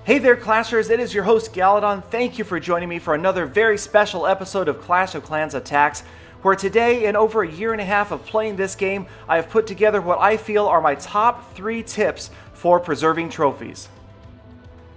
Hey there, Clashers, it is your host Galadon. Thank you for joining me for another very special episode of Clash of Clans Attacks, where today, in over a year and a half of playing this game, I have put together what I feel are my top 3 tips for preserving trophies.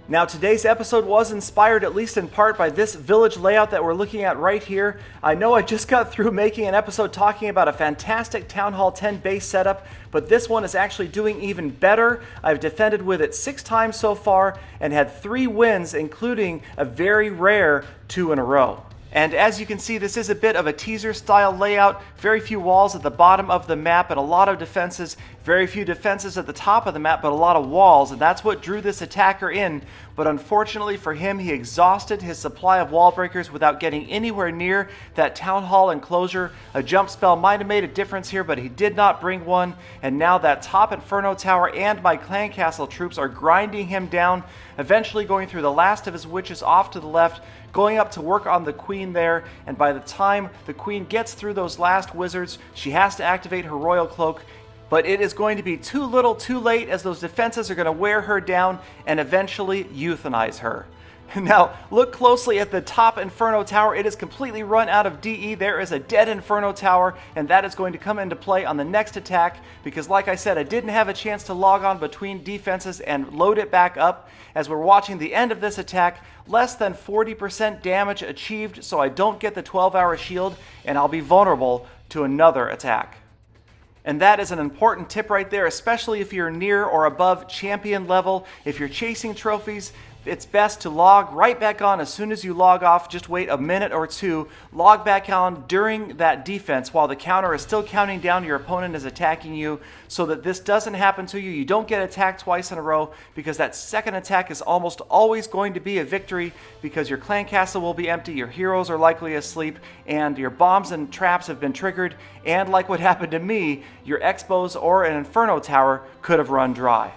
Now, today's episode was inspired at least in part by this village layout that we're looking at right here. I know I just got through making an episode talking about a fantastic Town Hall 10 base setup, but this one is actually doing even better. I've defended with it 6 times so far and had 3 wins, including a very rare 2 in a row. And as you can see, this is a bit of a teaser style layout. Very few walls at the bottom of the map and a lot of defenses. Very few defenses at the top of the map, but a lot of walls. And that's what drew this attacker in. But unfortunately for him, he exhausted his supply of wall breakers without getting anywhere near that Town Hall enclosure. A jump spell might have made a difference here, but he did not bring one. And now that top Inferno Tower and my Clan Castle troops are grinding him down, eventually going through the last of his witches off to the left, going up to work on the queen there, and by the time the queen gets through those last wizards, she has to activate her royal cloak, but it is going to be too little too late, as those defenses are going to wear her down and eventually euthanize her. Now, look closely at the top Inferno Tower. It is completely run out of DE. There is a dead Inferno Tower, and that is going to come into play on the next attack because, like I said, I didn't have a chance to log on between defenses and load it back up. As we're watching the end of this attack, less than 40% damage achieved, so I don't get the 12-hour shield, and I'll be vulnerable to another attack. And that is an important tip right there, especially if you're near or above champion level. If you're chasing trophies, it's best to log right back on as soon as you log off. Just wait a minute or two, log back on during that defense while the counter is still counting down, your opponent is attacking you, so that this doesn't happen to you. You don't get attacked twice in a row, because that second attack is almost always going to be a victory, because your clan castle will be empty, your heroes are likely asleep, and your bombs and traps have been triggered, and like what happened to me, your Expos or an Inferno Tower could have run dry.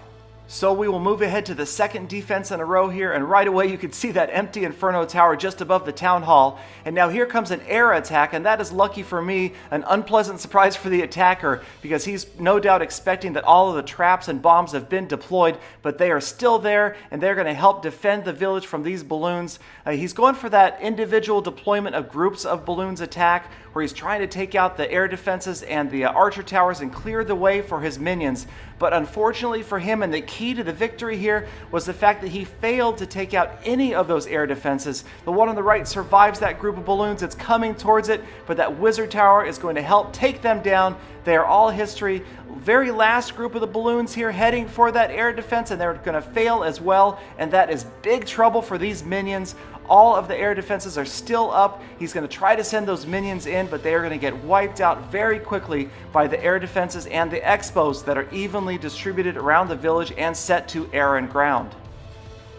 So we will move ahead to the second defense in a row here, and right away you can see that empty Inferno Tower just above the Town Hall. And now here comes an air attack, and that is lucky for me, an unpleasant surprise for the attacker, because he's no doubt expecting that all of the traps and bombs have been deployed, but they are still there, and they're going to help defend the village from these balloons. He's going for that individual deployment of groups of balloons attack, where he's trying to take out the air defenses and the archer towers and clear the way for his minions. But unfortunately for him, and the key to the victory here, was the fact that he failed to take out any of those air defenses. The one on the right survives that group of balloons. It's coming towards it, but that wizard tower is going to help take them down. They are all history. Very last group of the balloons here heading for that air defense, and they're going to fail as well, and that is big trouble for these minions. All of the air defenses are still up. He's going to try to send those minions in, but they are going to get wiped out very quickly by the air defenses and the Expos that are evenly distributed around the village and set to air and ground.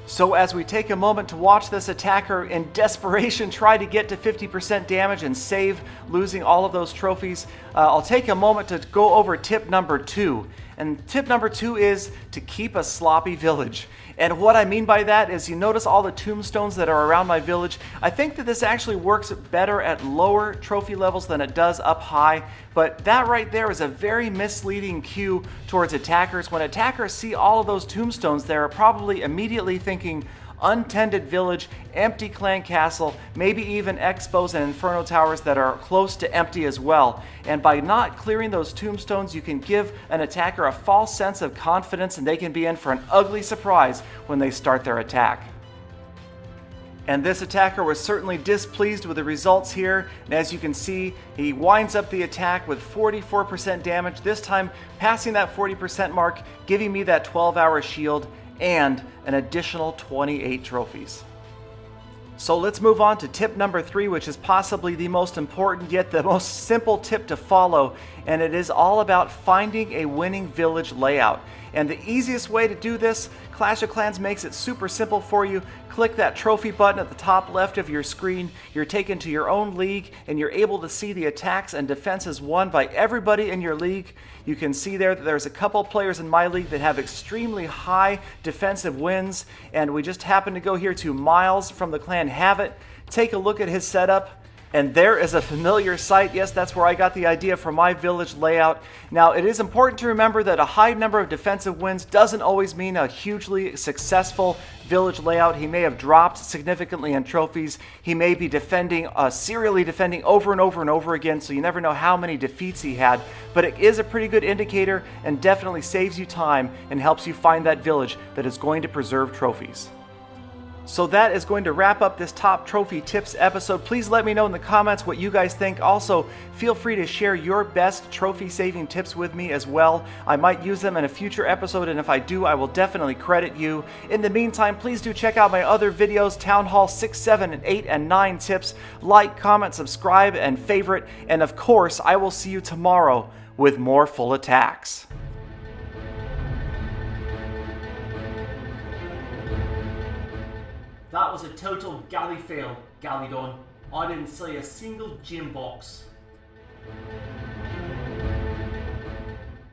So as we take a moment to watch this attacker in desperation try to get to 50% damage and save losing all of those trophies, I'll take a moment to go over tip number 2. And tip number 2 is to keep a sloppy village. And what I mean by that is, you notice all the tombstones that are around my village. I think that this actually works better at lower trophy levels than it does up high, but that right there is a very misleading cue towards attackers. When attackers see all of those tombstones, they're probably immediately thinking untended village, empty clan castle, maybe even Expos and Inferno Towers that are close to empty as well. And by not clearing those tombstones, you can give an attacker a false sense of confidence, and they can be in for an ugly surprise when they start their attack. And this attacker was certainly displeased with the results here. And as you can see, he winds up the attack with 44% damage, this time passing that 40% mark, giving me that 12-hour shield and an additional 28 trophies. So let's move on to tip number 3, which is possibly the most important yet the most simple tip to follow, and it is all about finding a winning village layout. And the easiest way to do this, Clash of Clans makes it super simple for you. Click that trophy button at the top left of your screen. You're taken to your own league, and you're able to see the attacks and defenses won by everybody in your league. You can see there that there's a couple players in my league that have extremely high defensive wins, and we just happen to go here to Miles from the clan Have It. Take a look at his setup, And there is a familiar sight. Yes, that's where I got the idea for my village layout. Now, it is important to remember that a high number of defensive wins doesn't always mean a hugely successful village layout. He may have dropped significantly in trophies. He may be defending, serially defending over and over and over again, so you never know how many defeats he had. But it is a pretty good indicator and definitely saves you time and helps you find that village that is going to preserve trophies. So that is going to wrap up this top trophy tips episode. Please let me know in the comments what you guys think. Also, feel free to share your best trophy saving tips with me as well. I might use them in a future episode, and if I do, I will definitely credit you. In the meantime, please do check out my other videos, Town Hall 6, 7, 8, and 9 tips. Like, comment, subscribe, and favorite. And of course, I will see you tomorrow with more full attacks. That was a total galley fail, Gallydon. I didn't see a single gym box.